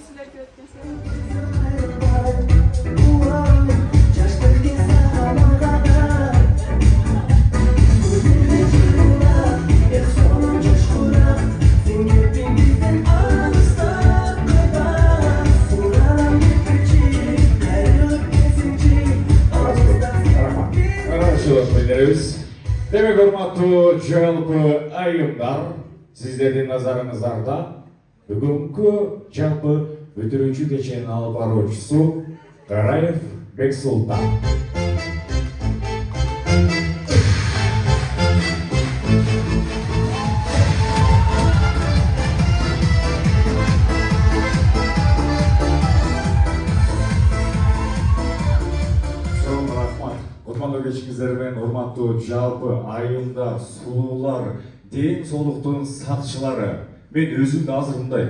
силерге өткөн Demek hormatlı жалпы айымдар, сиздердин назарыңыздарда бүгүнкү жалпы бүтүрүүчү кеченин алып баруучусу Караев Бексултан. Урмандуу кечиңиздер менен урматтуу жалпы айымдар, сулуулар, ден соолуктун сакчылары. Мен өзүмдү азыр мындай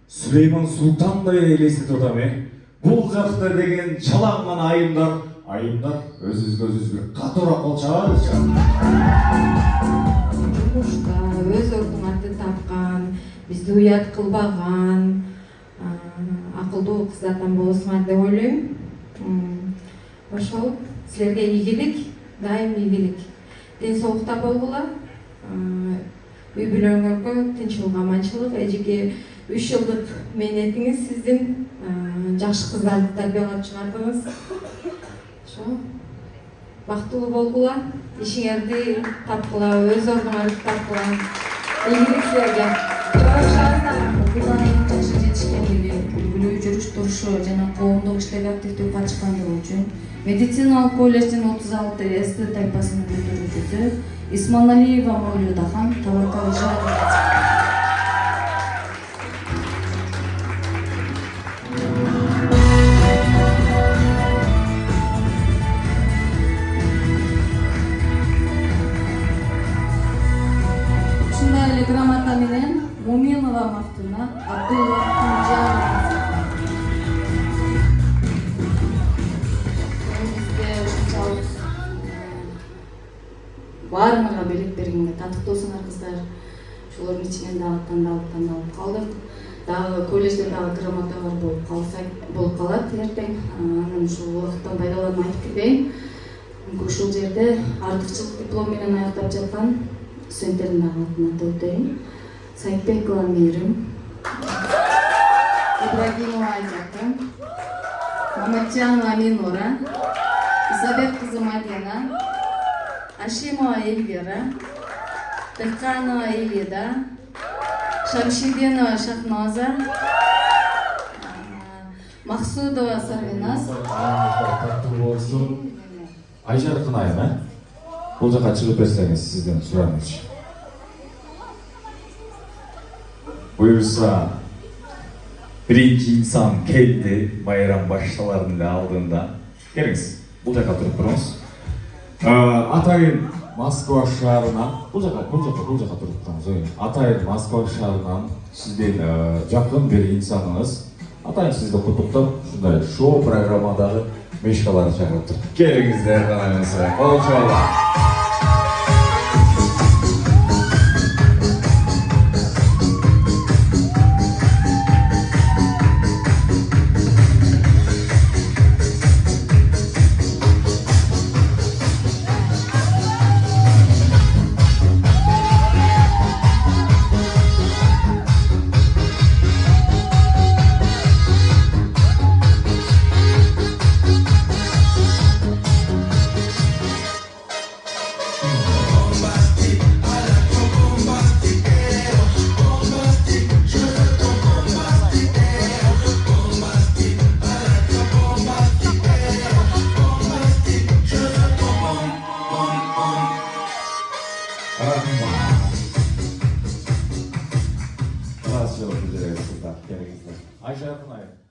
Сулейман Султандай элестетип атам. Бул жакта деген чалаңган айымдар өзүбүзгө бир катуураак болчубузчу. Турмушта өз ордун атын тапкан, бизди уят кылбаган, акылдуу кыздардан болосуңар деп ойлойм. Ошол силерге ийгилик, дайым ийгилик. Ден соолукта болгула. Үй бүлөңөргө тынччылык, аманчылык. Эжеке 3 жылдык мээнетиңиз сиздин жакшы кыздарды тарбиялап чыгардыңыз. Ошо бактылуу болгула, ишиңерди тапкыла, өз ордуңарды тапкыла. Ийгилик силерге. Билүү жүрүш турушу жана коомдук иштерге активдүү катышкандыгы үчүн медициналык колледждин 36 СТ тайпасынын бүтүрүүчүсү Исманалиева Маулюда хан Табакал ушундай эле грамота менен Муминова Мактуна Абдулла баарыңарга белек бергенге татыктуусуңар кыздар. Ошолордун ичинен дагы тандалып калдык. Дагы колледжден дагы грамоталар болуп калат эртең. Анан ушул убакыттан пайдаланып айтып кетейин. Ушул жерде артыкчылык диплом менен аяктап жаткан студенттердин дагы атын атап өтөйүн. Сайтбекова Мээрим, Ибрагимова Айжакын, Маматжанова Минора, Исабек кызы Мадина, Ашимова Эльвира, Тырканова Элида, Шамшидинова Шахноза, Максудова Сарвиназ. Айжаркын айым, бул жака чыгып берсеңиз сизден суранычы. Буюрса, биринчи инсан келди, байрам башталардын алдында. Келиңиз, бул жака туруп туруңуз. Атайын Москва шаарынан, бул жака туруп туруңуз. Атайын Москва шаарынан сиздин жакын бир инсаныңыз. Атайын сизди куттуктап, ушундай шоу программадагы мешкаларды чакырып. Келиңиздер, канаңызга. Болчуңар. Ayşe Yakınay.